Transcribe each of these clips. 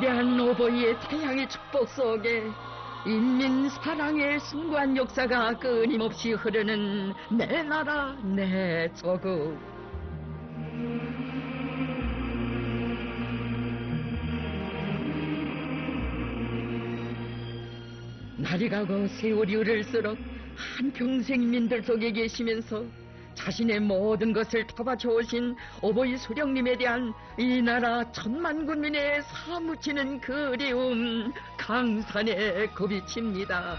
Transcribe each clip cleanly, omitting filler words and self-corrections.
위대한 오보이의 태양의 축복 속에 인민 사랑의 숭고한 역사가 끊임없이 흐르는 내 나라 내 조국. 날이 가고 세월이 흐를수록 한평생 인민들 속에 계시면서 자신의 모든 것을 타바쳐 오신 오보이 수령님에 대한 이 나라 천만 군민의 사무치는 그리움 강산에 굽이칩니다.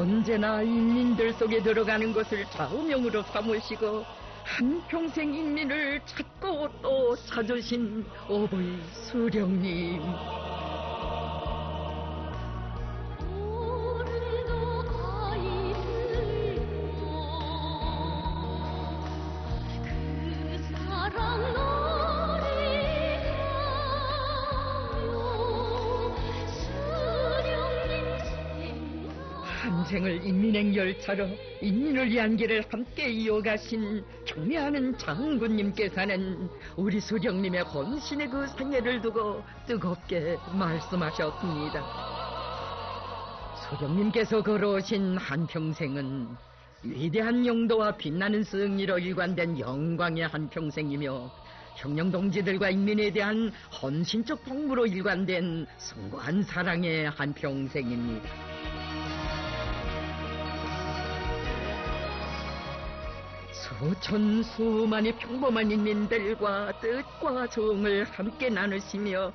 언제나 인민들 속에 들어가는 것을 좌우명으로 삼으시고 한평생 인민을 찾고 또 찾으신 오보이 수령님. 한생을 인민행 열차로 인민을 위한 길을 함께 이어가신 경애하는 장군님께서는 우리 수령님의 헌신의 그 생애를 두고 뜨겁게 말씀하셨습니다. 수령님께서 걸어오신 한평생은 위대한 용도와 빛나는 승리로 일관된 영광의 한평생이며 혁명 동지들과 인민에 대한 헌신적 복무로 일관된 숭고한 사랑의 한평생입니다. 수천 수만의 평범한 인민들과 뜻과 정을 함께 나누시며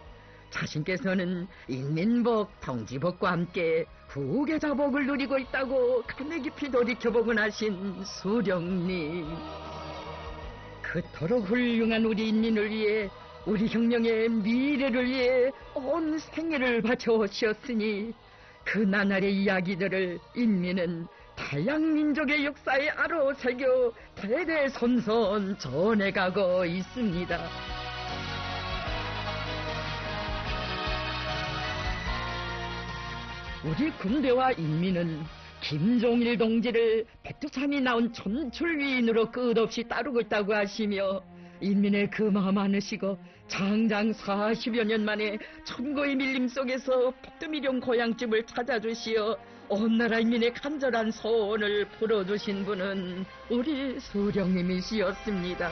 자신께서는 인민복, 동지복과 함께 후계자복을 누리고 있다고 감회 깊이 돌이켜보곤 하신 수령님. 그토록 훌륭한 우리 인민을 위해 우리 혁명의 미래를 위해 온 생애를 바쳐오셨으니 그 나날의 이야기들을 인민은 다양 민족의 역사에 알아 새겨 대대손손 전해가고 있습니다. 우리 군대와 인민은 김종일 동지를 백두산이 나온 천출위인으로 끝없이 따르고 있다고 하시며 인민의 그 마음 안으시고 장장 40여 년 만에 천고의 밀림 속에서 백두미령 고향집을 찾아주시어 온 나라 인민의 간절한 소원을 풀어주신 분은 우리 수령님이시였습니다.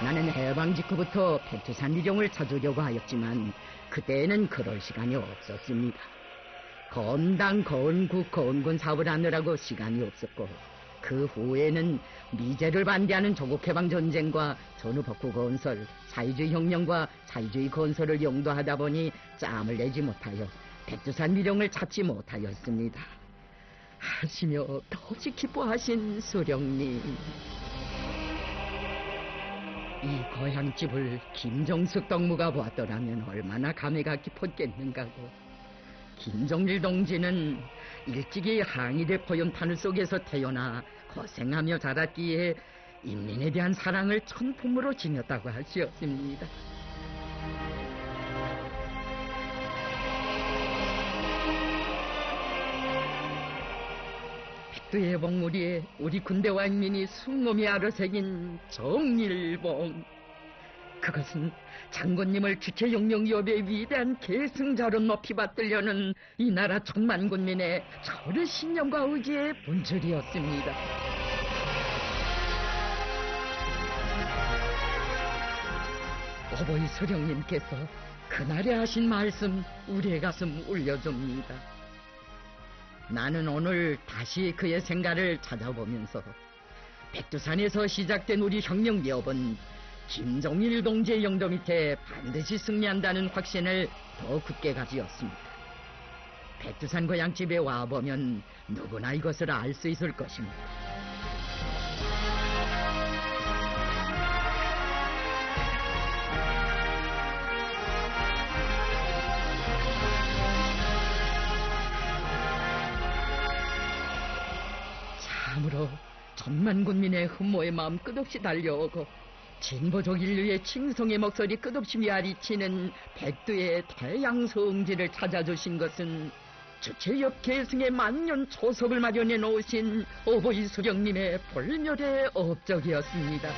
나는 해방 직후부터 백두산 미령을 찾으려고 하였지만 그때에는 그럴 시간이 없었습니다. 건당, 건국, 건군 사업을 하느라고 시간이 없었고 그 후에는 미제를 반대하는 조국해방 전쟁과 전후복구 건설, 사회주의 혁명과 사회주의 건설을 영도하다 보니 짬을 내지 못하여 백두산 미령을 찾지 못하였습니다. 하시며 더없이 기뻐하신 수령님. 이 고향집을 김정숙 동무가 보았더라면 얼마나 감회가 깊었겠는가고. 김정일 동지는 일찍이 항일의 포연탄을 속에서 태어나 고생하며 자랐기에 인민에 대한 사랑을 천품으로 지녔다고 하시었습니다. 백두의 봉우리에 우리 군대와 인민이 숭엄히 아로새긴 정일봉. 그것은 장군님을 주체혁명기업의 위대한 계승자로 높이 받들려는 이 나라 천만 군민의 차오른 신념과 의지의 본질이었습니다. 오보이 수령님께서 그날에 하신 말씀 우리의 가슴 울려줍니다. 나는 오늘 다시 그의 생가를 찾아보면서 백두산에서 시작된 우리 혁명 기업은 김종일 동지의 영도 밑에 반드시 승리한다는 확신을 더 굳게 가지었습니다. 백두산 고향집에 와보면 누구나 이것을 알 수 있을 것입니다. 참으로 천만 군민의 흠모의 마음 끝없이 달려오고 진보적 인류의 칭송의 목소리 끝없이 메아리치는 백두의 태양성지를 찾아주신 것은 주체협 계승의 만년 초석을 마련해 놓으신 어버이 수령님의 불멸의 업적이었습니다.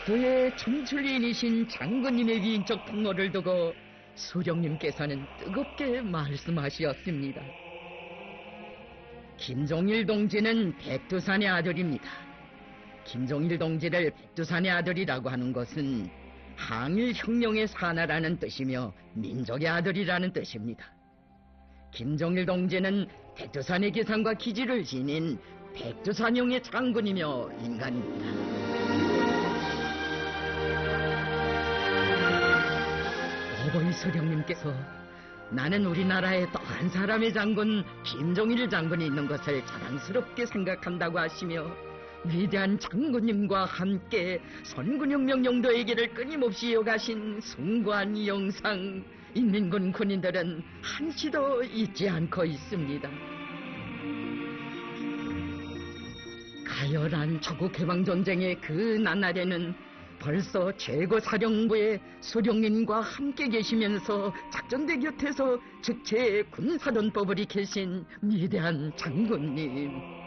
백두의 청출인이신 장군님의 위인적 풍모를 두고 수령님께서는 뜨겁게 말씀하시었습니다. 김종일 동지는 백두산의 아들입니다. 김종일 동지를 백두산의 아들이라고 하는 것은 항일혁명의 사나라는 뜻이며 민족의 아들이라는 뜻입니다. 김종일 동지는 백두산의 기상과 기지를 지닌 백두산형의 장군이며 인간입니다. 어버이 수령님께서 나는 우리나라에 또 한 사람의 장군 김종일 장군이 있는 것을 자랑스럽게 생각한다고 하시며 위대한 장군님과 함께 선군혁명 영도의 길을 끊임없이 이어가신 숭고한 영상 인민군 군인들은 한시도 잊지 않고 있습니다. 가열한 조국해방전쟁의 그 나날에는 벌써 최고사령부의 수령님과 함께 계시면서 작전대 곁에서 즉체 군사전법을 익히신 위대한 장군님.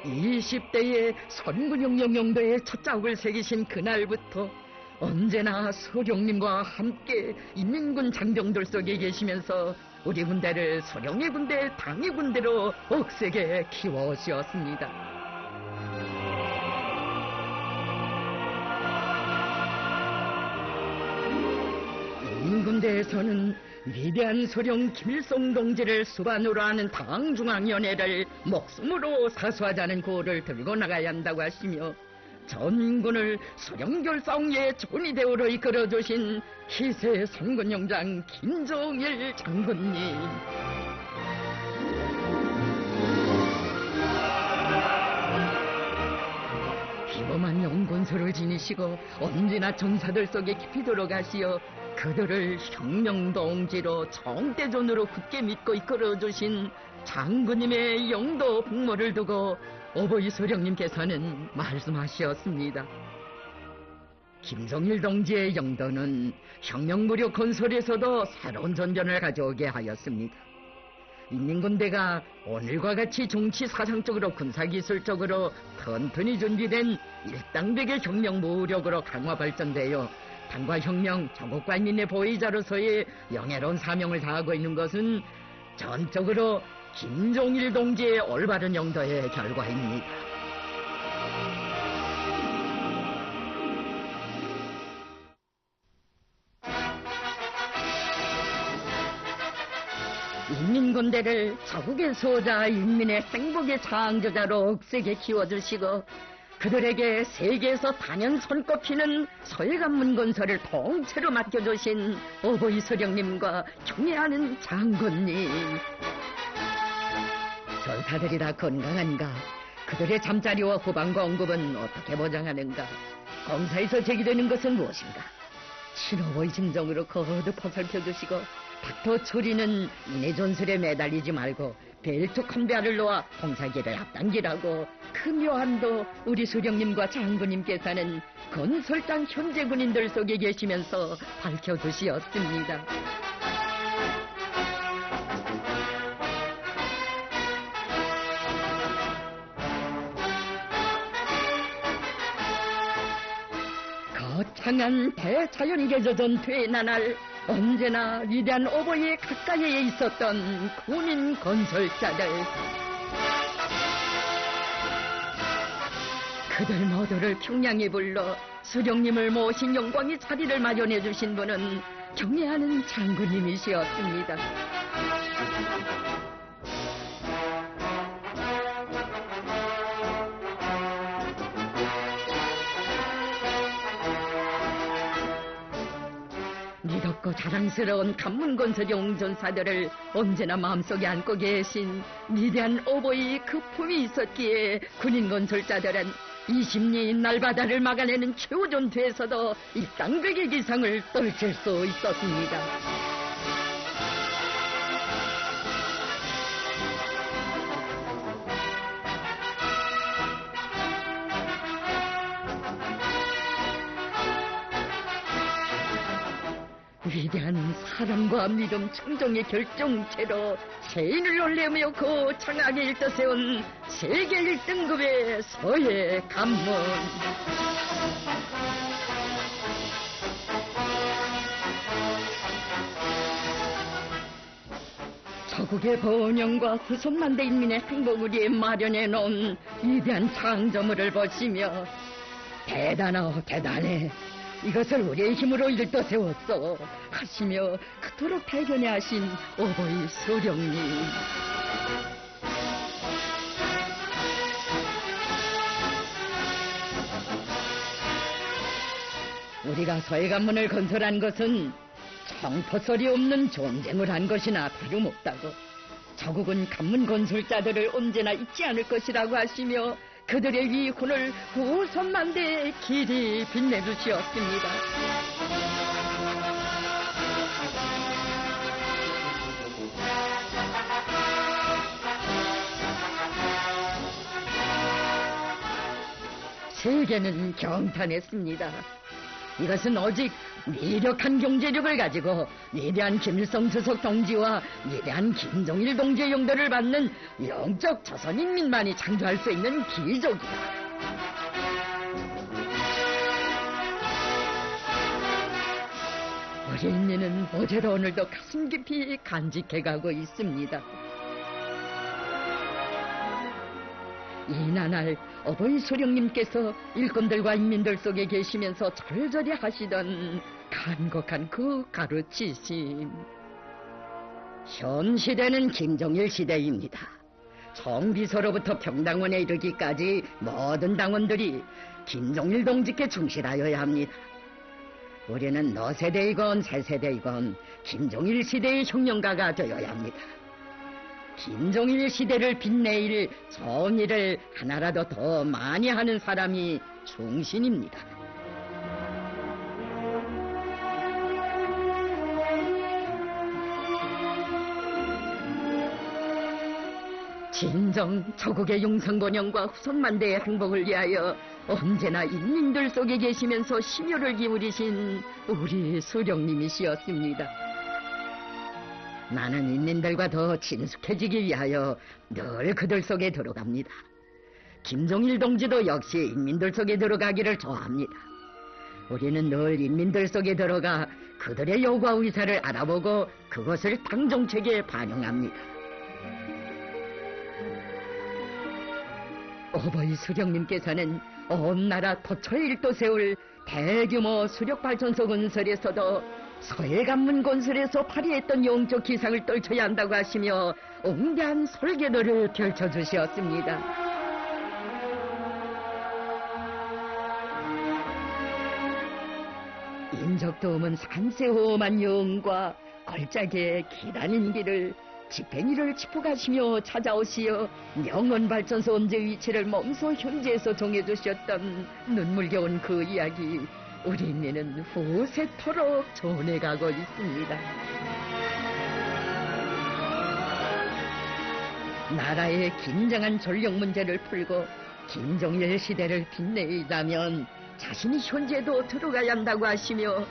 20대의 선군혁명 영도에 첫 자국을 새기신 그날부터 언제나 수령님과 함께 인민군 장병들 속에 계시면서 우리 군대를 수령의 군대, 당의 군대로 억세게 키워주었습니다. 인민군대에서는 위대한 수령 김일성 동지를 수반으로 하는 당중앙위원회를 목숨으로 사수하자는 구호를 들고 나가야 한다고 하시며 전군을 수령결사홍의 조니대우로 이끌어주신 희세 선군용장 김종일 장군님. 비범한 영군수를 지니시고 언제나 전사들 속에 깊이 들어가시어 그들을 혁명동지로 정대존으로 굳게 믿고 이끌어주신 장군님의 영도 풍모를 두고 어버이 수령님께서는 말씀하셨습니다. 김종일 동지의 영도는 혁명무력 건설에서도 새로운 전변을 가져오게 하였습니다. 인민군대가 오늘과 같이 정치 사상적으로 군사기술적으로 튼튼히 준비된 일당백의 혁명무력으로 강화 발전되어 당과 혁명, 조국과 인민의 보위자로서의 영예로운 사명을 다하고 있는 것은 전적으로 김종일 동지의 올바른 영도의 결과입니다. 인민군대를 조국의 소자, 인민의 행복의 창조자로 억세게 키워주시고 그들에게 세계에서 단연 손꼽히는 서해관문 건설을 통째로 맡겨주신 어버이 수령님과 경애하는 장군님. 전사들이 다 건강한가? 그들의 잠자리와 후방과 언급은 어떻게 보장하는가? 공사에서 제기되는 것은 무엇인가? 친어버이 심정으로 거듭 살펴주시고 닥터 초리는 인해 전술에 매달리지 말고 벨트 컨베아를 놓아 공사기를 앞당기라고, 그 묘함도 우리 수령님과 장군님께서는 건설당 현재 군인들 속에 계시면서 밝혀주시었습니다. 거창한 대자연계조 전투의 나날, 언제나 위대한 오보의 가까이에 있었던 군인 건설자들. 그들 모두를 평양에 불러 수령님을 모신 영광의 자리를 마련해 주신 분은 경애하는 장군님이시었습니다. 믿었고 자랑스러운 간문건설의 옹전사들을 언제나 마음속에 안고 계신 위대한 오보의 그 품이 있었기에 군인건설자들은 20리인 날바다를 막아내는 최후 전투에서도 일당백의 기상을 떨칠 수 있었습니다. 위대한 사랑과 믿음, 청정의 결정체로 세인을 놀래며 고창하게 일떠세운 세계 1등급의 서해 관문. 조국의 번영과 후손만대 인민의 행복을 위해 마련해 놓은 위대한 창조물을 보시며 대단하오 대단해, 이것을 우리의 힘으로 일떠세웠어 하시며 그토록 대견해 하신 오보이 수령님. 우리가 서해관문을 건설한 것은 청포설이 없는 전쟁을 한 것이나 다름없다고, 조국은 관문 건설자들을 언제나 잊지 않을 것이라고 하시며 그들의 위훈을 후손만대에 길이 빛내주시었습니다. 세계는 경탄했습니다. 이것은 오직 위력한 경제력을 가지고 위대한 김일성 주석 동지와 위대한 김정일 동지의 용도를 받는 영적 조선인민만이 창조할 수 있는 기적이다. 우리 인민은 어제도 오늘도 가슴 깊이 간직해가고 있습니다. 이 나날 어버이 수령님께서 일꾼들과 인민들 속에 계시면서 절절히 하시던 간곡한 그 가르치심. 현 시대는 김정일 시대입니다. 정비서로부터 평당원에 이르기까지 모든 당원들이 김정일 동지께 충실하여야 합니다. 우리는 너 세대이건 새 세대이건 김정일 시대의 혁명가가 되어야 합니다. 김정일 시대를 빛내일 정의를 하나라도 더 많이 하는 사람이 충신입니다. 진정 조국의 용성번영과 후손만대의 행복을 위하여 언제나 인민들 속에 계시면서 심혈을 기울이신 우리 수령님이시었습니다. 나는 인민들과 더 친숙해지기 위하여 늘 그들 속에 들어갑니다. 김정일 동지도 역시 인민들 속에 들어가기를 좋아합니다. 우리는 늘 인민들 속에 들어가 그들의 요구와 의사를 알아보고 그것을 당정책에 반영합니다. 오버이 수령님께서는 온 나라 도처에 일도 세울 대규모 수력발전소 건설에서도 서해관문 건설에서 발휘했던 영적 기상을 떨쳐야 한다고 하시며 웅대한 설계도를 펼쳐주셨습니다. 인적도 없는 산세호만 여운과 걸작의 기다린 길을 지팽이를 짚어가시며 찾아오시어 명원발전소 원재 위치를 몸소 현지에서 정해주셨던 눈물겨운 그 이야기, 우리 인민은 후세토록 전해가고 있습니다. 나라의 긴장한 전력 문제를 풀고 김정일 시대를 빛내자면 자신이 현재도 들어가야 한다고 하시며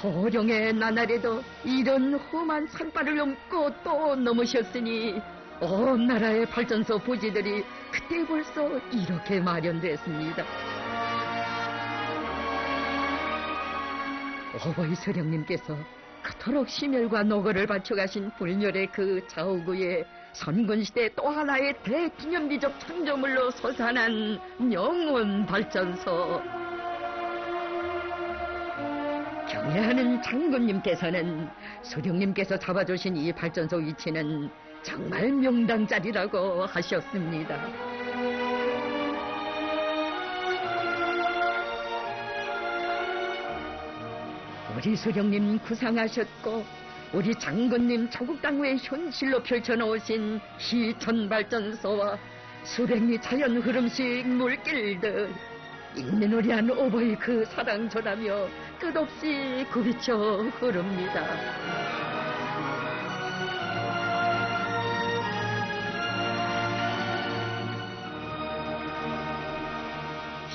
허령의 나날에도 이런 험한 산발을 넘고 또 넘으셨으니 온 나라의 발전소 부지들이 그때 벌써 이렇게 마련됐습니다. 어버이 서령님께서 그토록 심혈과 노고를 바쳐가신 불멸의 그 자우구에 선군시대 또 하나의 대기념비적 창조물로 솟아난 영원 발전소. 경애하는 장군님께서는 서령님께서 잡아주신 이 발전소 위치는 정말 명당자리라고 하셨습니다. 우리 서령님 구상하셨고 우리 장군님 조국당후에 현실로 펼쳐놓으신 시천발전소와 수랭이 자연 흐름식 물길들 인민우리한 오버의 그 사랑 전하며 끝없이 굽이쳐 흐릅니다.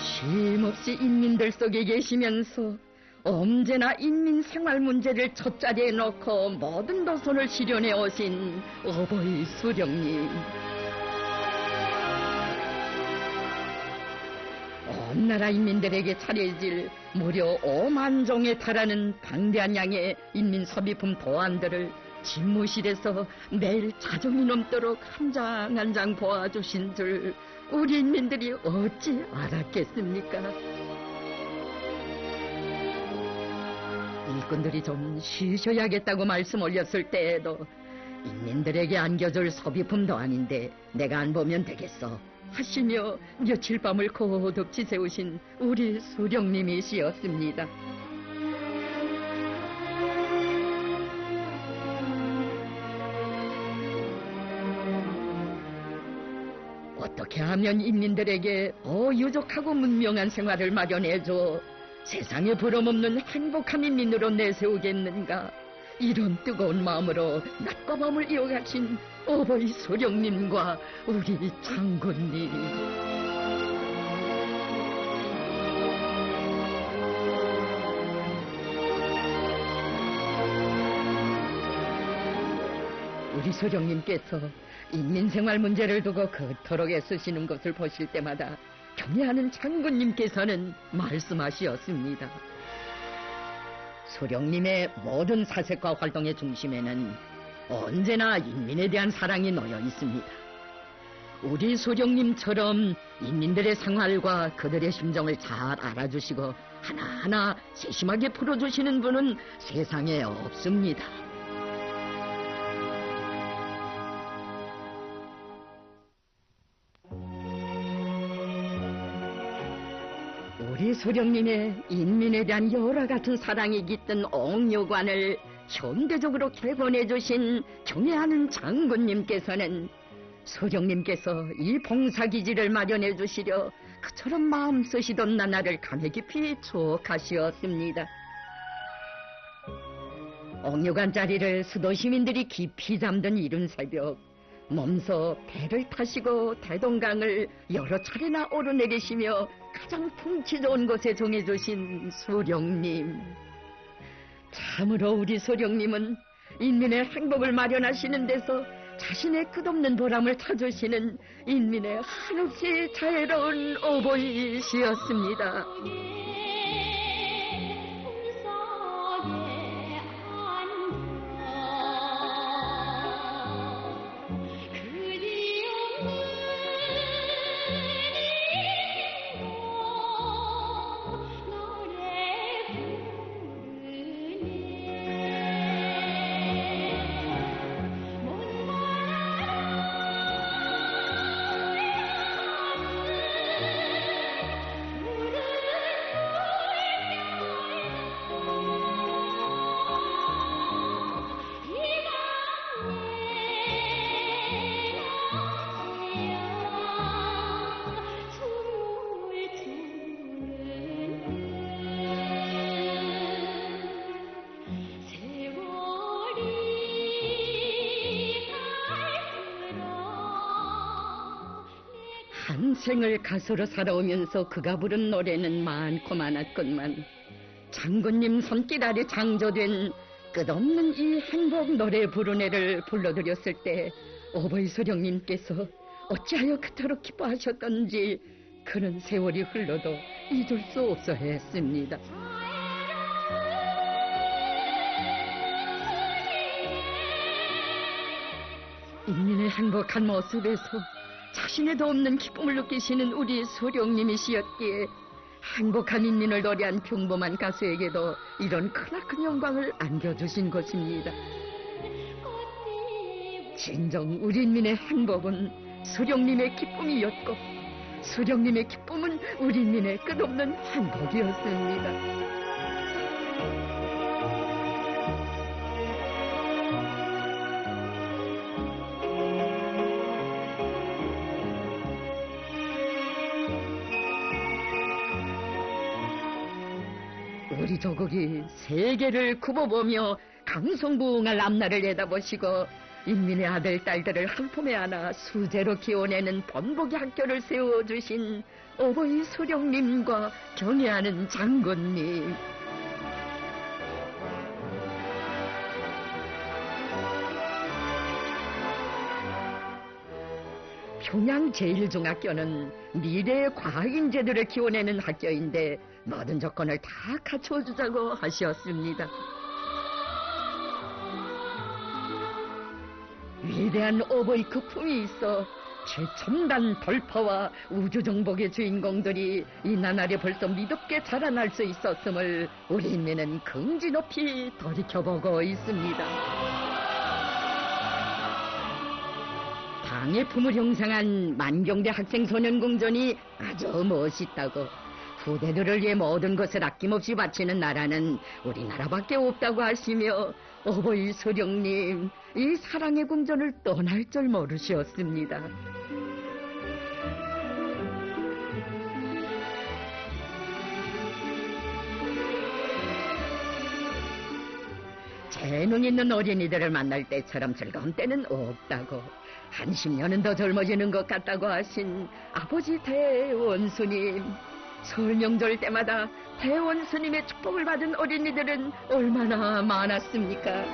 쉼없이 인민들 속에 계시면서 언제나 인민 생활 문제를 첫자리에 놓고 모든 도선을 실현해 오신 어버이 수령님. 온 나라 인민들에게 차려질 무려 5만 종에 달하는 방대한 양의 인민 소비품 도안들을 집무실에서 매일 자정이 넘도록 한 장 한 장 보아주신 줄 우리 인민들이 어찌 알았겠습니까? 일꾼들이 좀 쉬셔야겠다고 말씀 올렸을 때에도 인민들에게 안겨줄 소비품도 아닌데 내가 안 보면 되겠어 하시며 며칠 밤을 고독 지새우신 우리 수령님이시였습니다. 어떻게 하면 인민들에게 더 유족하고 문명한 생활을 마련해줘 세상에 부러움없는 행복한 인민으로 내세우겠는가. 이런 뜨거운 마음으로 낮과 밤을 이어가신 어버이 수령님과 우리 장군님. 우리 수령님께서 인민생활 문제를 두고 그토록 애쓰시는 것을 보실 때마다 경애하는 장군님께서는 말씀하시었습니다. 수령님의 모든 사색과 활동의 중심에는 언제나 인민에 대한 사랑이 놓여 있습니다. 우리 수령님처럼 인민들의 생활과 그들의 심정을 잘 알아주시고 하나하나 세심하게 풀어주시는 분은 세상에 없습니다. 우리 수령님의 인민에 대한 여러 같은 사랑이 깃든 옥류관을 현대적으로 개건해주신 경애하는 장군님께서는 수령님께서 이 봉사기지를 마련해주시려 그처럼 마음 쓰시던 나날을 감회 깊이 추억하시었습니다. 옥류관 자리를 수도 시민들이 깊이 잠든 이른 새벽 몸소 배를 타시고 대동강을 여러 차례나 오르내리시며 가장 풍치 좋은 곳에 정해주신 수령님. 참으로 우리 수령님은 인민의 행복을 마련하시는 데서 자신의 끝없는 보람을 찾으시는 인민의 한없이 자애로운 어버이시였습니다. 한생을 가수로 살아오면서 그가 부른 노래는 많고 많았건만 장군님 손길 아래 창조된 끝없는 이 행복 노래 부르네를 불러드렸을 때 어버이 소령님께서 어찌하여 그토록 기뻐하셨던지 그런 세월이 흘러도 잊을 수 없어 했습니다. 인민의 행복한 모습에서 자신에도 없는 기쁨을 느끼시는 우리 소령님이시었기에 행복한 인민을 노래한 평범한 가수에게도 이런 크나큰 영광을 안겨주신 것입니다. 진정 우리 인민의 행복은 소령님의 기쁨이었고 소령님의 기쁨은 우리 인민의 끝없는 행복이었습니다. 우리 조국이 세계를 굽어보며 강성부흥할 앞날을 내다보시고 인민의 아들, 딸들을 한 품에 안아 수제로 키워내는 번복의 학교를 세워주신 어버이 소령님과 경애하는 장군님. 평양 제1중학교는 미래의 과학인재들을 키워내는 학교인데 모든 조건을 다 갖춰주자고 하셨습니다. 위대한 어버이 그 품이 있어 최첨단 돌파와 우주정복의 주인공들이 이 나날에 벌써 미덥게 자라날 수 있었음을 우리 인민은 긍지 높이 돌이켜보고 있습니다. 당의 품을 형상한 만경대 학생소년궁전이 아주 멋있다고 후대들을 위해 모든 것을 아낌없이 바치는 나라는 우리나라밖에 없다고 하시며 어버이 소령님 이 사랑의 궁전을 떠날 줄 모르셨습니다. 재능 있는 어린이들을 만날 때처럼 즐거운 때는 없다고 한 10년은 더 젊어지는 것 같다고 하신 아버지 대원수님. 설 명절 때마다 대원수님의 축복을 받은 어린이들은 얼마나 많았습니까?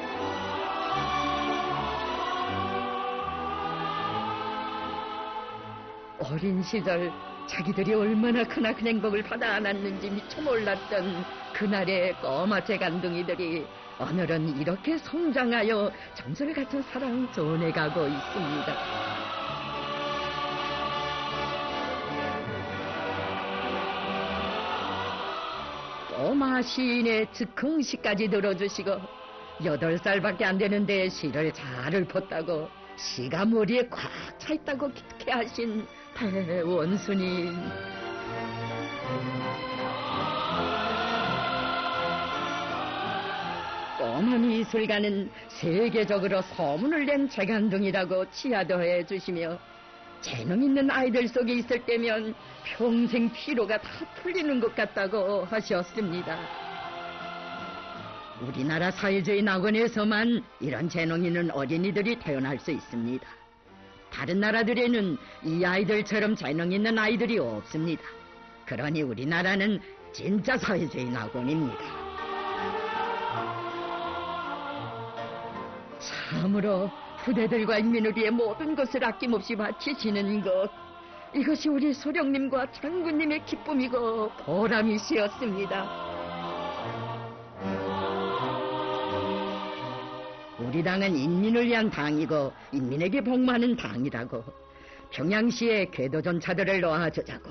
어린 시절 자기들이 얼마나 크나큰 행복을 받아 안았는지 미처 몰랐던 그날의 꼬마 재간둥이들이 오늘은 이렇게 성장하여 정설 같은 사랑 전해가고 있습니다. 꼬마 시인의 즉흥시까지 들어주시고 8살밖에 안 되는데 시를 잘 읊었다고 시가 머리에 꽉 차있다고 기특해 하신 대원수님. 꼬마 미술가는 세계적으로 소문을 낸 재간둥이라고 치하도 해주시며 재능 있는 아이들 속에 있을 때면 평생 피로가 다 풀리는 것 같다고 하셨습니다. 우리나라 사회주의 낙원에서만 이런 재능 있는 어린이들이 태어날 수 있습니다. 다른 나라들에는 이 아이들처럼 재능 있는 아이들이 없습니다. 그러니 우리나라는 진짜 사회주의 낙원입니다. 참으로 후대들과 인민을 위해 모든 것을 아낌없이 바치시는 것, 이것이 우리 소령님과 장군님의 기쁨이고 보람이시였습니다. 우리 당은 인민을 위한 당이고 인민에게 복무하는 당이라고 평양시에 궤도 전차들을 놓아주자고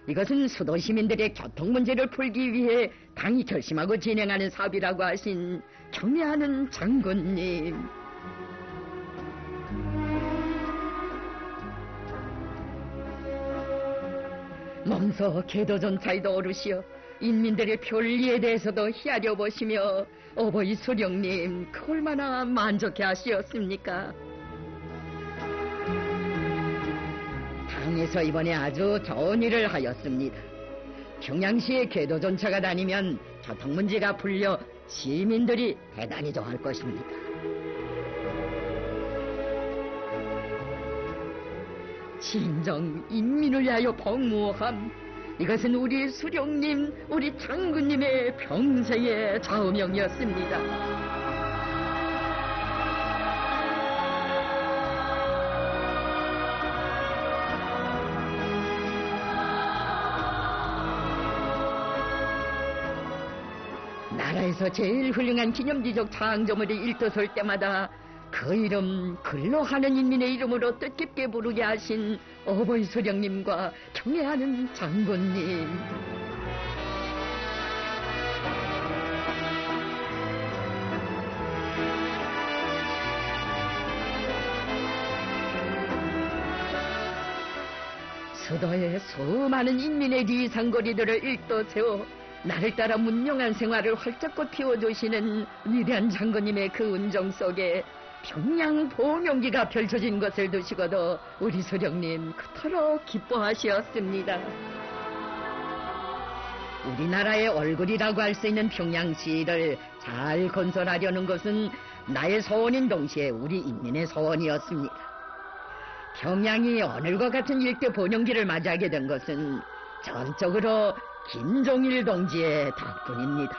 이것은 수도 시민들의 교통 문제를 풀기 위해 당이 결심하고 진행하는 사업이라고 하신 경애하는 장군님. 몸소 궤도전차에도 오르시어 인민들의 편리에 대해서도 헤아려 보시며 어버이 소령님 그 얼마나 만족해 하시었습니까? 당에서 이번에 아주 좋은 일을 하였습니다. 평양시에 궤도전차가 다니면 교통문제가 풀려 시민들이 대단히 좋아할 것입니다. 진정 인민을 위하여 복무함. 이것은 우리 수령님, 우리 장군님의 평생의 좌우명이었습니다. 나라에서 제일 훌륭한 기념지적 창조물이 일터설 때마다 그 이름, 글로 하는 인민의 이름으로 뜻깊게 부르게 하신 어버이 수령님과 경애하는 장군님. 수도의 수많은 인민의 리상거리들을 일도 세워 나를 따라 문명한 생활을 활짝꽃 피워주시는 위대한 장군님의 그 은정 속에 평양 봉용기가 펼쳐진 것을 두시고도 우리 수령님 그토록 기뻐하시었습니다. 우리나라의 얼굴이라고 할 수 있는 평양시를 잘 건설하려는 것은 나의 소원인 동시에 우리 인민의 소원이었습니다. 평양이 오늘과 같은 일대 봉용기를 맞이하게 된 것은 전적으로 김종일 동지의 덕분입니다.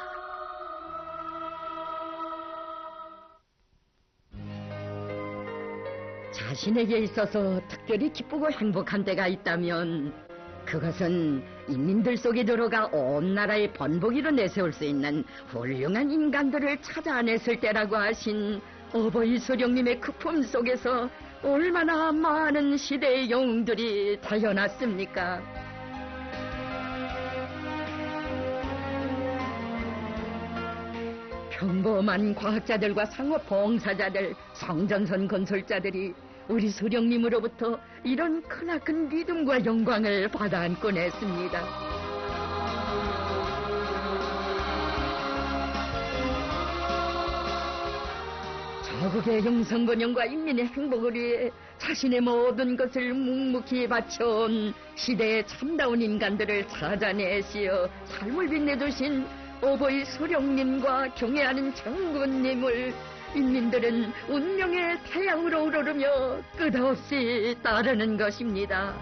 자신에게 있어서 특별히 기쁘고 행복한 때가 있다면 그것은 인민들 속에 들어가 온 나라의 번복이로 내세울 수 있는 훌륭한 인간들을 찾아냈을 때라고 하신 어버이 수령님의 그 품 속에서 얼마나 많은 시대의 영웅들이 태어났습니까? 평범한 과학자들과 상업 봉사자들, 성전선 건설자들이 우리 수령님으로부터 이런 크나큰 믿음과 영광을 받아 안곤 했습니다. 조국의 영성번영과 인민의 행복을 위해 자신의 모든 것을 묵묵히 바쳐온 시대의 참다운 인간들을 찾아내시어 삶을 빛내주신 어버이 수령님과 경애하는 장군님을 인민들은 운명의 태양으로 우러르며 끝없이 따르는 것입니다.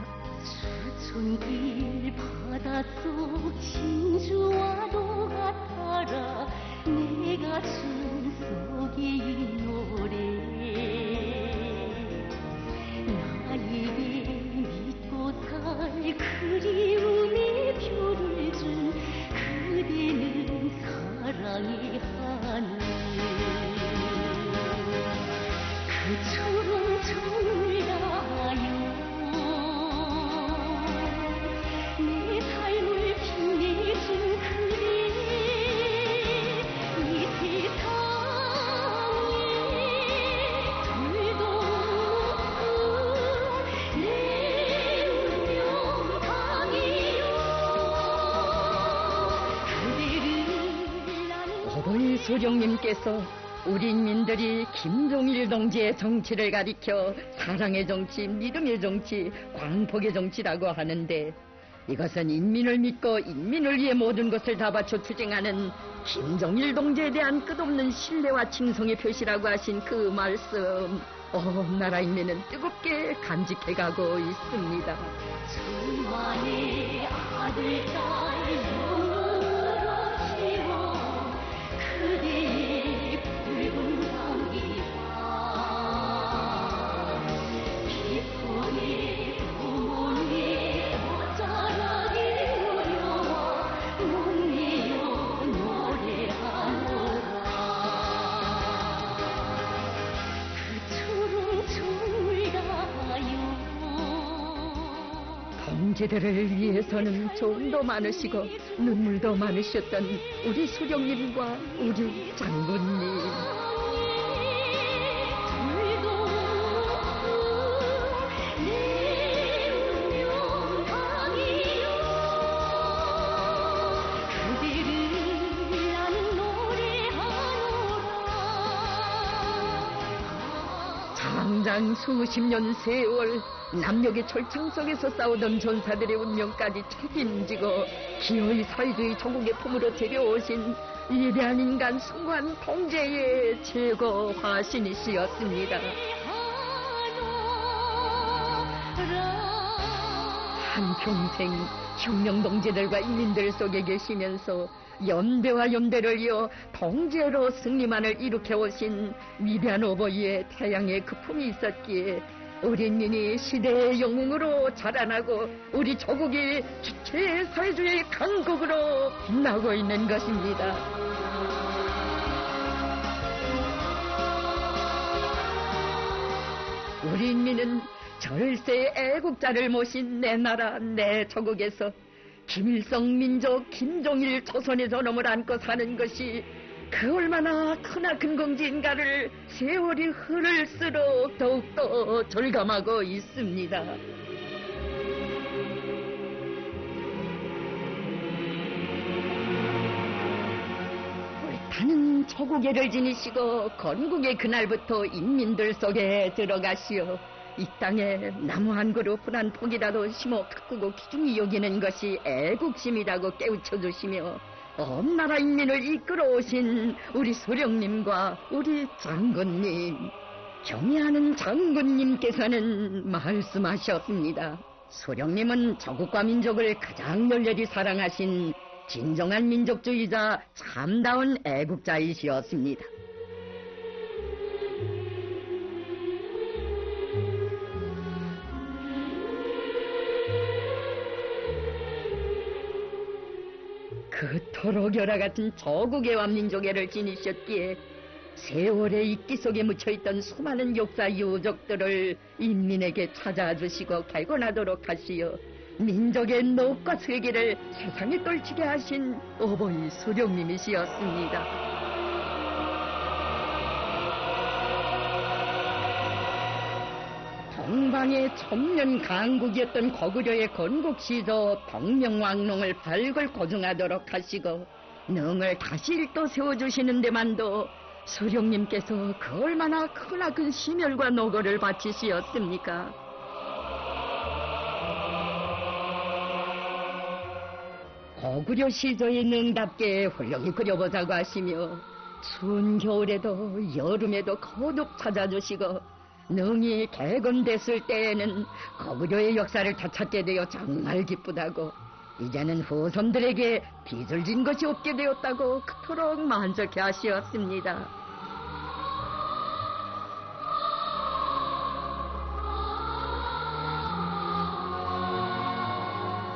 수천길 바닷속 진주와도 같아라 내 가슴 속에 이 노래 나에게 믿고 살 그리움의 표를 준 그대는 사랑의 하늘 그처럼 정을 다하여 내 삶을 빛내준 그대 이 세상에 둘도 없음 내 운명 강이요 그대를 나는 어버이 수령님께서 우리 인민들이 김종일 동지의 정치를 가리켜 사랑의 정치, 믿음의 정치, 광복의 정치라고 하는데 이것은 인민을 믿고 인민을 위해 모든 것을 다 바쳐 투쟁하는 김종일 동지에 대한 끝없는 신뢰와 칭송의 표시라고 하신 그 말씀 온 나라 인민은 뜨겁게 간직해가고 있습니다. 천만의 아들 딸 영으로 키워 그대의 붉은 상기와 기쁨의 부모님 어쩌라기 노려와 목내어 노래하노라 그처럼 정을 다하여 동지들을 위해서는 정도 많으시고 눈물도 많으셨던 우리 수령님과 우리 장군님. 내 운명 강이요 그대를 나는 노래하노라 장장 수십 년 세월 남녘의 철창 속에서 싸우던 전사들의 운명까지 책임지고 기어이 사회주의 조국의 품으로 데려오신 위대한 인간 숭고한 통제의 최고 화신이시였습니다. 하노라 한평생 혁명 동지들과 인민들 속에 계시면서 연대와 연대를 이어 통제로 승리만을 일으켜 오신 위대한 어버이의 태양의 거품이 있었기에 우리 인민이 시대의 영웅으로 자라나고 우리 조국이 주체 사회주의 강국으로 빛나고 있는 것입니다. 우리 인민은 절세 애국자를 모신 내 나라 내 조국에서 김일성 민족 김종일 조선의 존엄을 안고 사는 것이 그 얼마나 크나큰 공지인가를 세월이 흐를수록 더욱더 절감하고 있습니다. 불타는 조국애를 지니시고 건국의 그날부터 인민들 속에 들어가시어 이 땅에 나무 한 그루 푸른 폭이라도 심어 가꾸고 귀중히 여기는 것이 애국심이라고 깨우쳐 주시며 온 나라 인민을 이끌어 오신 우리 소령님과 우리 장군님, 경애하는 장군님께서는 말씀하셨습니다. 소령님은 조국과 민족을 가장 열렬히 사랑하신 진정한 민족주의자 참다운 애국자이시었습니다. 그토록 열화 같은 조국의 완민족애를 지니셨기에 세월의 이끼 속에 묻혀있던 수많은 역사 유적들을 인민에게 찾아주시고 발견하도록 하시어 민족의 녹과 슬기를 세상에 떨치게 하신 어버이 소령님이시었습니다. 동방의 천년 강국이었던 고구려의 건국시조 동명왕릉을 발굴 고증하도록 하시고 능을 다시 일도 세워주시는 데만도 소령님께서 그 얼마나 크나큰 심혈과 노고를 바치시었습니까? 고구려 시조의 능답게 훌륭히 그려보자고 하시며 추운 겨울에도 여름에도 거듭 찾아주시고 능이 개건됐을 때에는 고구려의 역사를 되찾게 되어 정말 기쁘다고 이제는 후손들에게 빚을 진 것이 없게 되었다고 그토록 만족해 하시었습니다.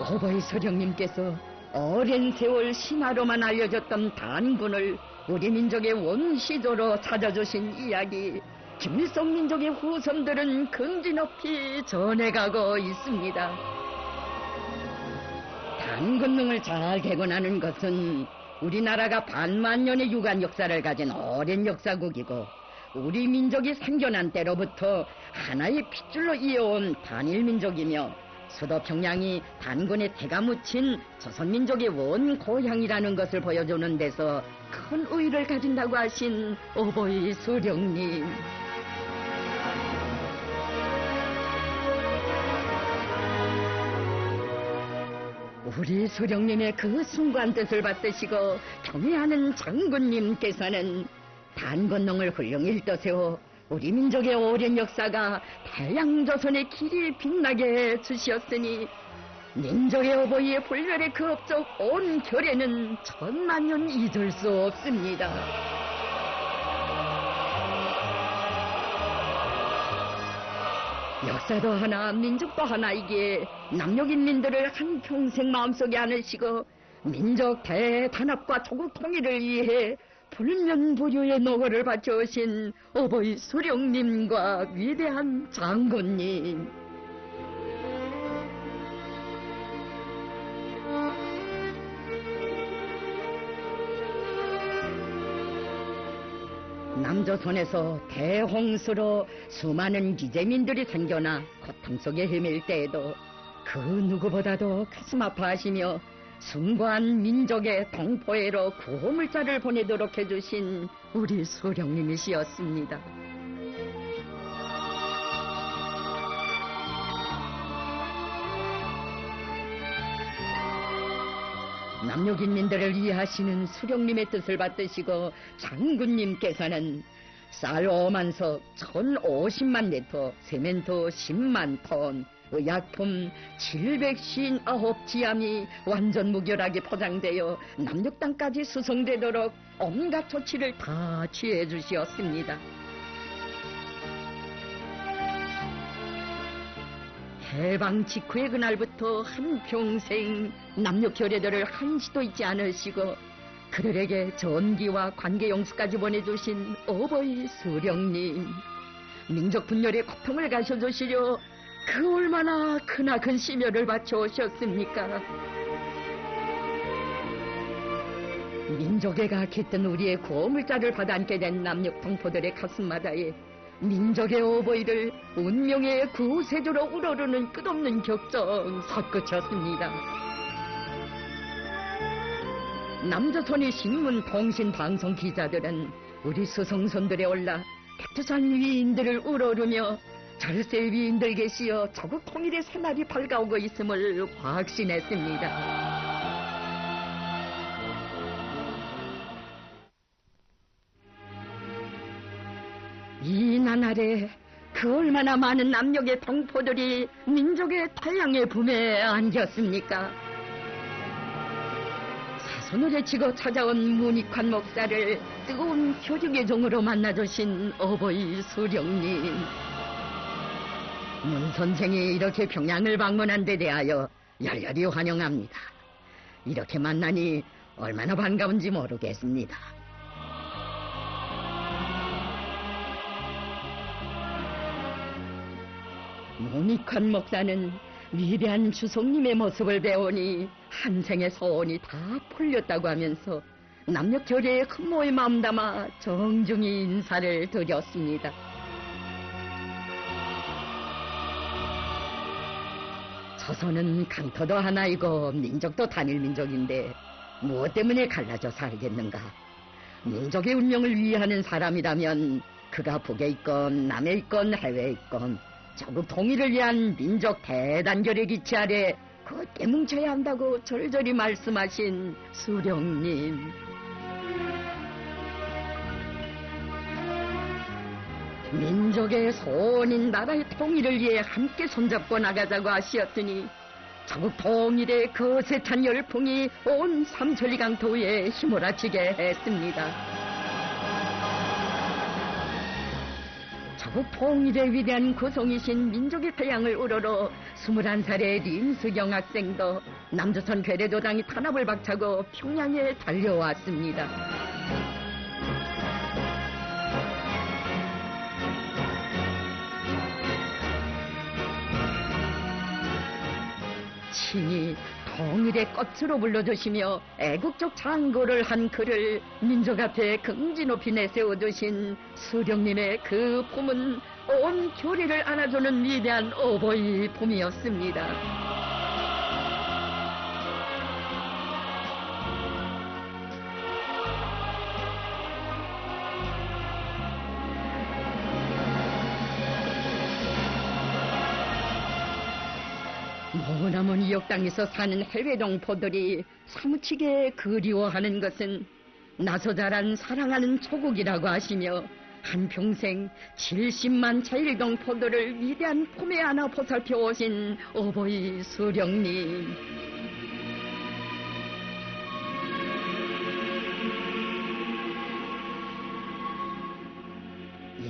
어버이 소령님께서 오랜 세월 신화로만 알려졌던 단군을 우리 민족의 원시조로 찾아주신 이야기 김일성 민족의 후손들은 긍지 높이 전해가고 있습니다. 단군능을 잘 개건하는 것은 우리나라가 반만년의 유관 역사를 가진 오랜 역사국이고 우리 민족이 생겨난 때로부터 하나의 핏줄로 이어온 단일민족이며 수도 평양이 단군의 태가 묻힌 조선민족의 원고향이라는 것을 보여주는 데서 큰 의의를 가진다고 하신 어버이 소령님. 우리 소령님의 그 숭고한 뜻을 받드시고 경애하는 장군님께서는 단군능을 훌륭히 일떠세워 우리 민족의 오랜 역사가 태양조선의 길이 빛나게 해주시었으니 민족의 어버이의 불멸의 그 업적 온 결에는 천만년 잊을 수 없습니다. 역사도 하나 민족도 하나이기에 남녘인민들을 한평생 마음속에 안으시고 민족 대단합과 조국 통일을 위해 불면불유의 노고를 바쳐오신 어버이 소령님과 위대한 장군님. 남조선에서 대홍수로 수많은 기재민들이 생겨나 고통 속에 헤맬 때에도 그 누구보다도 가슴 아파하시며 숭고한 민족의 동포애로 구호물자를 보내도록 해주신 우리 소령님이시었습니다. 남녘인민들을 이해하시는 수령님의 뜻을 받드시고 장군님께서는 쌀 5만 석, 천 50만 리터, 세멘토 10만 톤, 의약품 759지암이 완전 무결하게 포장되어 남녘 땅까지 수송되도록 온갖 조치를 다 취해 주시었습니다. 해방 직후의 그날부터 한평생 남녘 교례들을 한시도 잊지 않으시고 그들에게 전기와 관계용수까지 보내주신 어버이 수령님, 민족 분열의 고통을 가셔주시려 그 얼마나 크나큰 심혈을 바쳐오셨습니까? 민족애가 깃든 우리의 구호물자를 받아안게 된 남녘 동포들의 가슴마다에 민족의 어버이를 운명의 구세주로 우러르는 끝없는 격정 솟구쳤습니다. 남조선의 신문, 통신, 방송 기자들은 우리 수성선들에 올라 백두산 위인들을 우러르며 절세 위인들 계시어 조국 통일의 새날이 밝아오고 있음을 확신했습니다. 이 나날에 그 얼마나 많은 남녘의 동포들이 민족의 태양의 품에 안겼습니까? 사손을 헤치고 찾아온 문익환 목사를 뜨거운 교육의 종으로 만나주신 어버이 수령님, 문 선생이 이렇게 평양을 방문한 데 대하여 열렬히 환영합니다. 이렇게 만나니 얼마나 반가운지 모르겠습니다. 문익환 목사는 위대한 주석님의 모습을 배우니 한 생의 소원이 다 풀렸다고 하면서 남녘 교례의 흠모의 마음 담아 정중히 인사를 드렸습니다. 조선은 강터도 하나이고 민족도 단일 민족인데 무엇 때문에 갈라져 살겠는가? 민족의 운명을 위하는 사람이라면 그가 북에 있건 남에 있건 해외에 있건 조국 통일을 위한 민족 대단결의 기치 아래 굳게 뭉쳐야 한다고 절절히 말씀하신 수령님. 민족의 소원인 나라의 통일을 위해 함께 손잡고 나가자고 하시었으니 조국 통일의 거세찬 열풍이 온 삼천리 강토에 휘몰아치게 했습니다. 조국 통일의 위대한 구성이신 민족의 태양을 우러러 21살의 린수경 학생도 남조선 괴뢰도당이 탄압을 박차고 평양에 달려왔습니다. 친히 통일의 꽃으로 불러주시며 애국적 장고를 한 그를 민족 앞에 긍지 높이 내세워주신 수령님의 그 품은 온 교리를 안아주는 위대한 어버이 품이었습니다. 머나먼 이역 땅에서 사는 해외 동포들이 사무치게 그리워하는 것은 나서 자란 사랑하는 조국이라고 하시며 한평생 70만 자일 동포들을 위대한 품에 안아 보살펴 오신 어버이 수령님.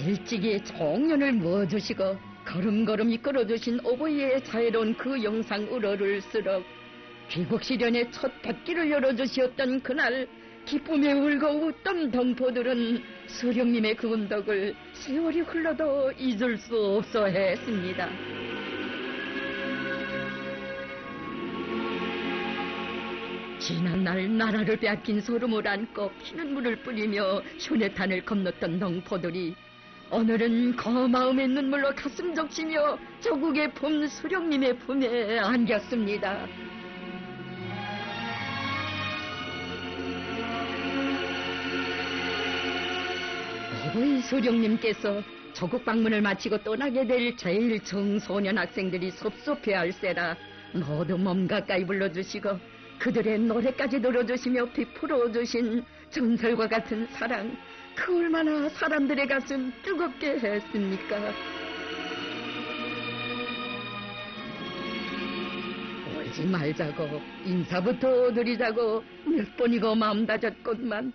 일찍이 종년을 모아주시고 걸음걸음 이끌어주신 어버이의 자애로운 그 영상 우러를수록 귀국 시련의 첫 뱃길을 열어주시었던 그날 기쁨에 울고 웃던 동포들은 수령님의 그 운덕을 세월이 흘러도 잊을 수 없어 했습니다. 지난날 나라를 빼앗긴 소름을 안고 피눈물을 뿌리며 휴내탄을 건넜던 동포들이 오늘은 거마음의 눈물로 가슴 적시며 조국의 품 수령님의 품에 안겼습니다. 어버이 수령님께서 조국 방문을 마치고 떠나게 될 제일 청소년 학생들이 섭섭해할세라 모두 몸 가까이 불러주시고 그들의 노래까지 들어주시며 비풀어주신 전설과 같은 사랑, 그 얼마나 사람들의 가슴 뜨겁게 했습니까? 가지 말자고 인사부터 드리자고 몇 번이고 마음 다졌건만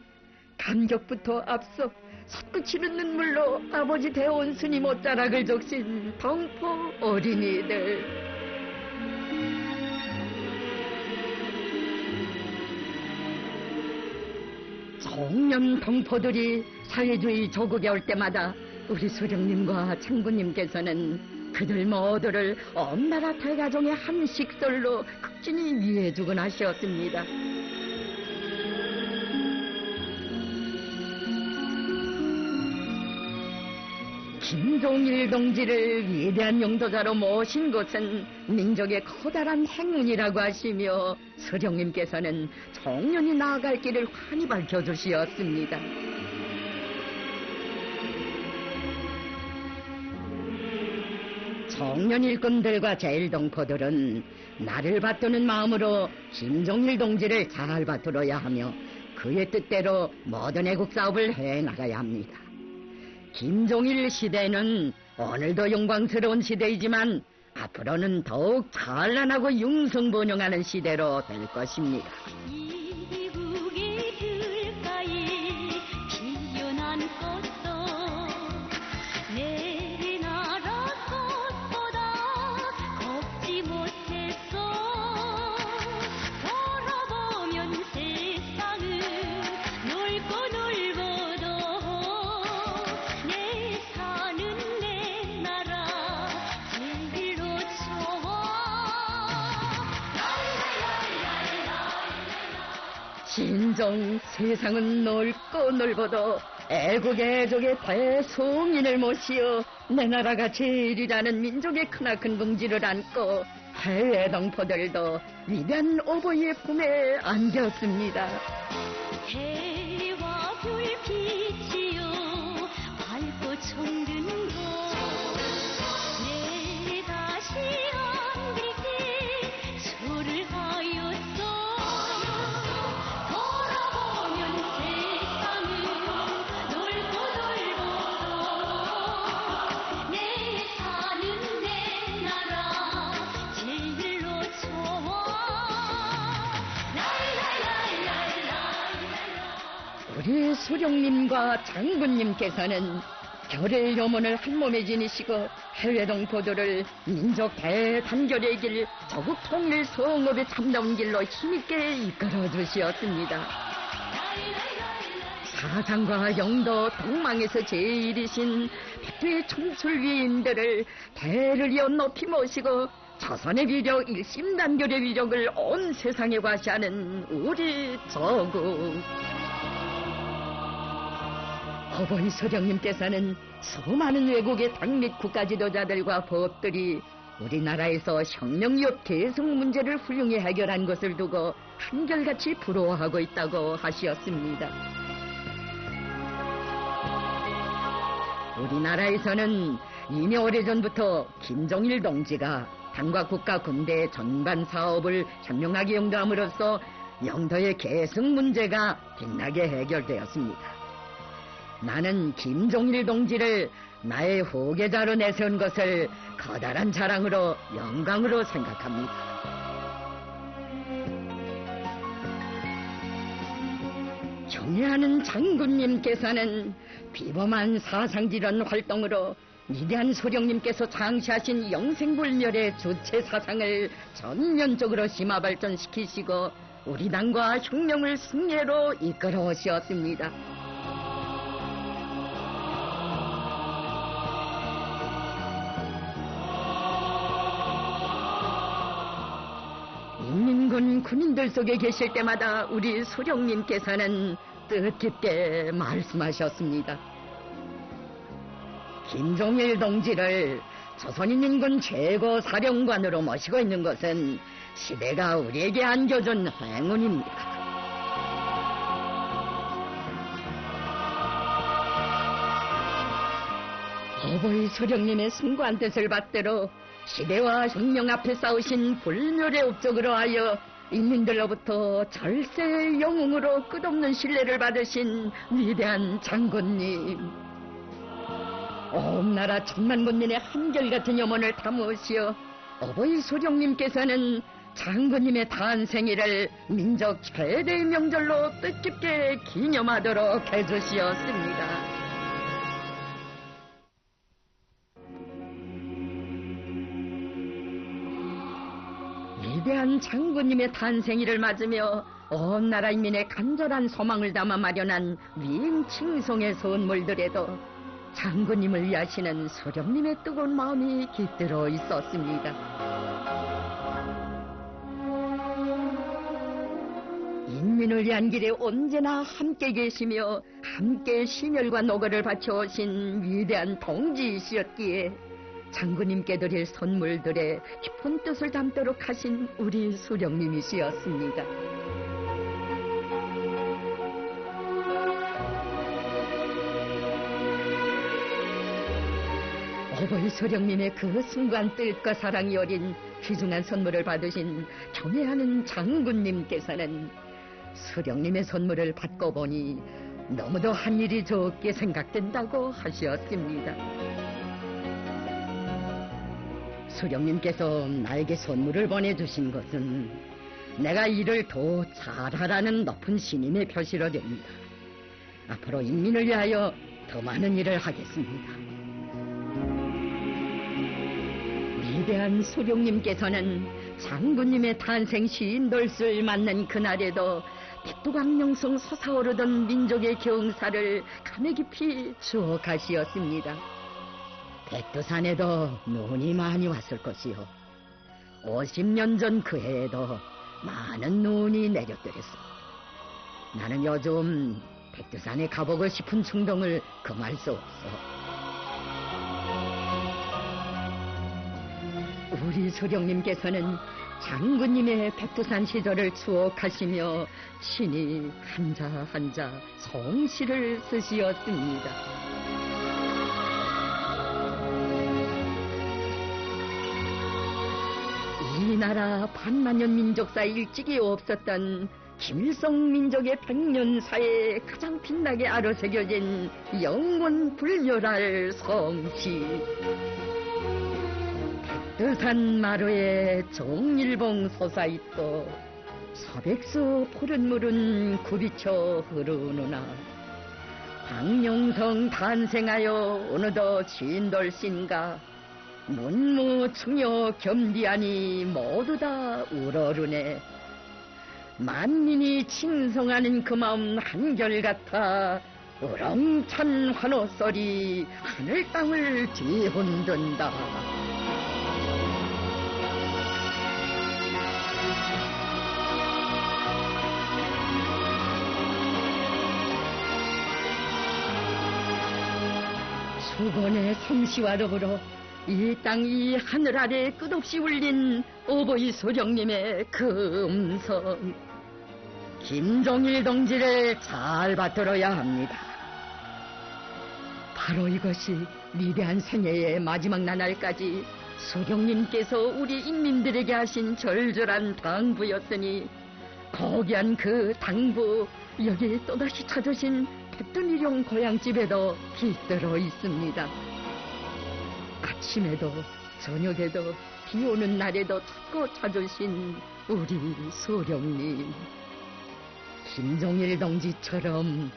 감격부터 앞서 솟구치는 눈물로 아버지 대원 스님 옷자락을 적신 동포 어린이들. 청년 동포들이 사회주의 조국에 올 때마다 우리 수령님과 장군님께서는 그들 모두를 온 나라 대가족의 한 식솔로 극진히 위해주곤 하셨습니다. 김종일 동지를 위대한 용도자로 모신 것은 민족의 커다란 행운이라고 하시며 수령님께서는 청년이 나아갈 길을 환히 밝혀주시었습니다. 청년 일꾼들과 제일동포들은 나를 받드는 마음으로 김종일 동지를 잘 받들어야 하며 그의 뜻대로 모든 애국 사업을 해나가야 합니다. 김종일 시대는 오늘도 영광스러운 시대이지만 앞으로는 더욱 찬란하고 융성번영하는 시대로 될 것입니다. 이국의 들가에 피어난 꽃도 내 나라 꽃보다 곱지 못했어. 돌아보면 세상은 넓고 넓어도 내 사는 내 나라 제일로 좋아. 진정 세상은 넓고 넓어도 애국의 애족의 대송인을 모시어 내 나라가 제일이라는 민족의 크나큰 긍지를 안고 해외 동포들도 위대한 오보이의 품에 안겼습니다. 해와 별빛이요 밝고 정든 곳 내 다시 안길 때 소를 하였어. 돌아보면 세상은 넓고 넓어도 내 사는 내 나라 제일로 좋아. 우리 수령님과 장군님께서는 결의 염원을 한몸에 지니시고 해외 동포들을 민족 대단결의 길, 조국 통일 성업의 참다운 길로 힘있게 이끌어 주시었습니다. 사상과 영도 동망에서 제일이신 백두의 춤출 위인들을 대를 이어 높이 모시고 조선의 위력, 일심단결의 위력을 온 세상에 과시하는 우리 조국. 어버이 소령님께서는 수많은 외국의 당 및 국가 지도자들과 법들이 우리나라에서 혁명이업 계승 문제를 훌륭히 해결한 것을 두고 한결같이 부러워하고 있다고 하시었습니다. 우리나라에서는 이미 오래전부터 김종일 동지가 당과 국가 군대 전반 사업을 현명하게 영도함으로써 영도의 계승 문제가 빛나게 해결되었습니다. 나는 김종일 동지를 나의 후계자로 내세운 것을 커다란 자랑으로 영광으로 생각합니다. 경애하는 장군님께서는 비범한 사상질환 활동으로 위대한 소령님께서 창시하신 영생불멸의 주체 사상을 전면적으로 심화 발전시키시고 우리 당과 혁명을 승리로 이끌어 오셨습니다. 인민군 군인들 속에 계실 때마다 우리 수령님께서는 뜻깊게 말씀하셨습니다. 김종일 동지를 조선인민군 최고 사령관으로 모시고 있는 것은 시대가 우리에게 안겨준 행운입니다. 어버이 수령님의 숭고한 뜻을 받들어 시대와 혁명 앞에 싸우신 불멸의 업적으로 하여 인민들로부터 절세의 영웅으로 끝없는 신뢰를 받으신 위대한 장군님. 온 나라 천만 군민의 한결같은 염원을 담으시어 어버이 소령님께서는 장군님의 탄생일을 민족 최대의 명절로 뜻깊게 기념하도록 해주시었습니다. 위대한 장군님의 탄생일을 맞으며 온 나라 인민의 간절한 소망을 담아 마련한 위임 칭송의 선물들에도 장군님을 위하시는 소령님의 뜨거운 마음이 깃들어 있었습니다. 인민을 위한 길에 언제나 함께 계시며 함께 심혈과 노고를 바쳐오신 위대한 동지이시었기에 장군님께 드릴 선물들에 깊은 뜻을 담도록 하신 우리 수령님이시였습니다. 어버이 수령님의 그 순간 뜻과 사랑이 어린 귀중한 선물을 받으신 경애하는 장군님께서는 수령님의 선물을 받고 보니 너무도 한 일이 좋게 생각된다고 하셨습니다. 수령님께서 나에게 선물을 보내주신 것은 내가 일을 더 잘하라는 높은 신임의 표시로 됩니다. 앞으로 인민을 위하여 더 많은 일을 하겠습니다. 위대한 수령님께서는 장군님의 탄생 시인돌을 맞는 그날에도 백두강명성 솟아오르던 민족의 경사를 감회 깊이 추억하시었습니다. 백두산에도 눈이 많이 왔을 것이요 50년 전 그 해에도 많은 눈이 내렸더랬어. 나는 요즘 백두산에 가보고 싶은 충동을 금할 수 없어. 우리 수령님께서는 장군님의 백두산 시절을 추억하시며 친히 한자 한자 성시를 쓰시었습니다. 이 나라 반만년 민족사 일찍이 없었던 김일성 민족의 백년사에 가장 빛나게 아로새겨진 영원 불멸할 성시. 백두산 마루에 정일봉 솟아있고 서백수 푸른 물은 굽이쳐 흐르느나 광룡성 탄생하여 어느덧 진돌신가 문무 충여 겸비하니 모두 다 우러르네. 만민이 칭송하는 그 마음 한결같아 우렁찬 환호소리 하늘 땅을 뒤흔든다. 수건의 성시와 더불어 이 땅 이 하늘 아래 끝없이 울린 어버이 수령님의 그 음성. 김종일 동지를 잘 받들어야 합니다. 바로 이것이 위대한 생애의 마지막 나날까지 수령님께서 우리 인민들에게 하신 절절한 당부였으니 고귀한 그 당부 여기 또다시 찾으신 백두니룡 고향집에도 깃들어 있습니다. 아침에도 저녁에도 비 오는 날에도 찾고 찾으신 우리 수령님. 김종일 동지처럼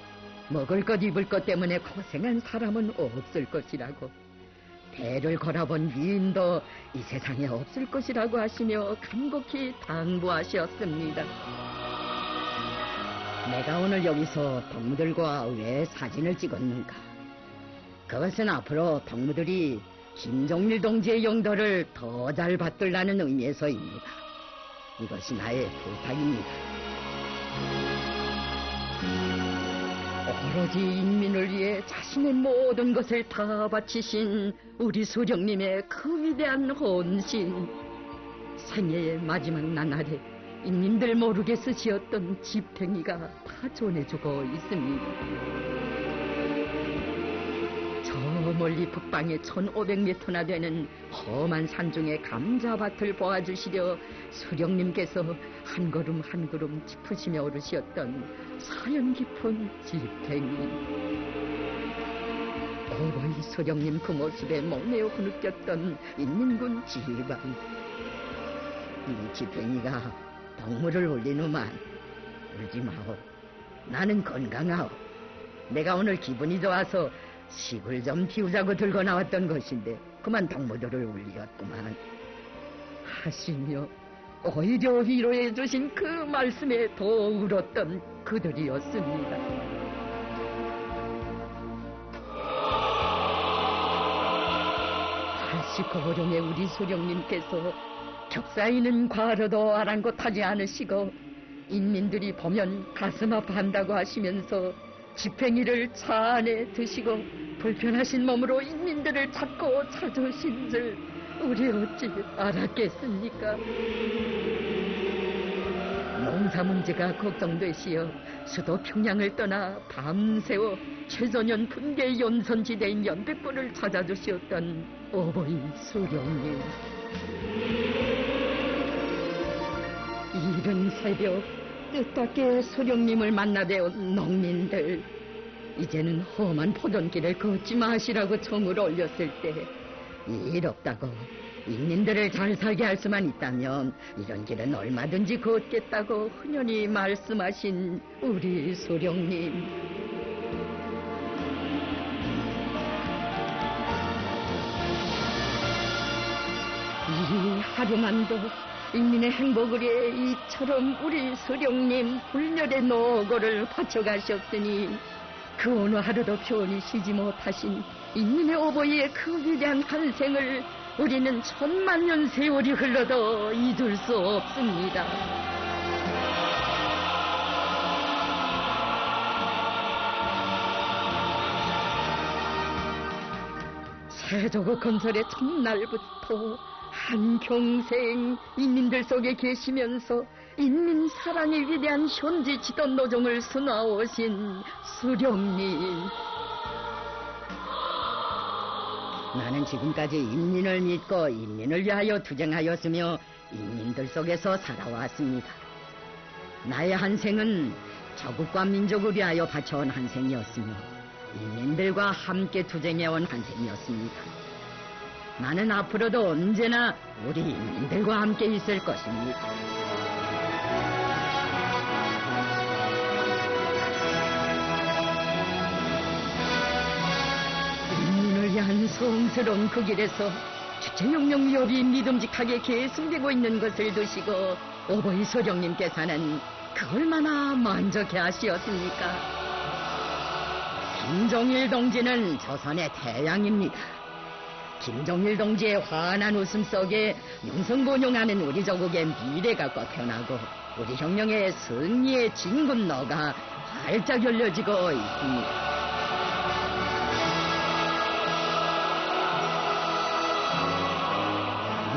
먹을 것 입을 것 때문에 고생한 사람은 없을 것이라고, 배를 걸어본 위인도 이 세상에 없을 것이라고 하시며 간곡히 당부하셨습니다. 내가 오늘 여기서 동무들과 왜 사진을 찍었는가? 그것은 앞으로 동무들이 김종일 동지의 용도를 더 잘 받들라는 의미에서입니다. 이것이 나의 부탁입니다. 오로지 인민을 위해 자신의 모든 것을 다 바치신 우리 수령님의 그 위대한 헌신. 생애의 마지막 나날에 인민들 모르게 쓰시었던 집탱이가 다 전해주고 있습니다. 저 멀리 북방에 1500m나 되는 험한 산중의 감자밭을 보아주시려 수령님께서 한 걸음 한 걸음 짚으시며 오르셨던 사연 깊은 집탱이. 어버이 수령님 그 모습에 목매어 흐느꼈던 인민군 지휘관. 이 지팽이가 동물을 울리누만 울지 마오. 나는 건강하오. 내가 오늘 기분이 좋아서 식을 좀 비우자고 들고 나왔던 것인데 그만 동무들을 울리었구만 하시며 오히려 위로해 주신 그 말씀에 더 울었던 그들이었습니다. 할시고령의 우리 소령님께서 격사이는 과로도 아랑곳하지 않으시고 인민들이 보면 가슴 아파한다고 하시면서 지팽이를 차 안에 드시고 불편하신 몸으로 인민들을 찾고 찾으신 줄 우리 어찌 알았겠습니까? 농사 문제가 걱정되시어 수도 평양을 떠나 밤새워 최전현 분계 연선지대인 연백부를 찾아주시었던 어버이 수령님. 이른 새벽 뜻밖의 수령님을 만나뵈 온 농민들, 이제는 험한 포전길을 걷지 마시라고 청을 올렸을 때 일 없다고 인민들을 잘 살게 할 수만 있다면 이런 길은 얼마든지 걷겠다고 흔연히 말씀하신 우리 수령님. 이 하루만도 인민의 행복을 위해 이처럼 우리 수령님 불멸의 노고를 바쳐가셨으니 그 어느 하루도 편히 쉬지 못하신 인민의 어버이의 그 위대한 환생을 우리는 천만년 세월이 흘러도 잊을 수 없습니다. 세조국 건설의 첫날부터 한평생 인민들 속에 계시면서 인민 사랑의 위대한 현지 지던 노정을 수놓아오신 수령님. 나는 지금까지 인민을 믿고 인민을 위하여 투쟁하였으며 인민들 속에서 살아왔습니다. 나의 한생은 저국과 민족을 위하여 바쳐온 한생이었으며 인민들과 함께 투쟁해온 한생이었습니다. 나는 앞으로도 언제나 우리 인민들과 함께 있을 것입니다. 인민을 위한 성스러운 그 길에서 주체명령 위협이 믿음직하게 계승되고 있는 것을 두시고 어버이 소령님께서는 그 얼마나 만족해 하시었습니까? 김종일 동지는 조선의 태양입니다. 김종일 동지의 환한 웃음 속에 명성본용하는 우리 조국의 미래가 꺾여나고 우리 혁명의 승리의 진군로가 활짝 열려지고 있습니다.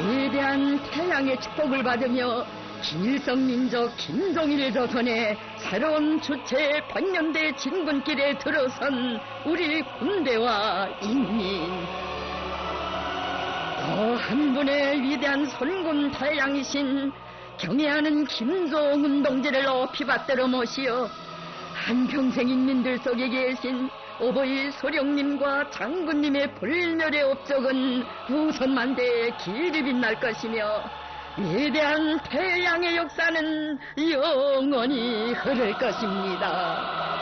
위대한 태양의 축복을 받으며 길성민족 김종일 조선의 새로운 주체 100년대 진군길에 들어선 우리 군대와 인민, 또 한 분의 위대한 선군 태양이신 경애하는 김종은 동지를 높이 받들어 모시어 한평생 인민들 속에 계신 어버이 소령님과 장군님의 불멸의 업적은 후손만대에 길이 빛날 것이며 위대한 태양의 역사는 영원히 흐를 것입니다.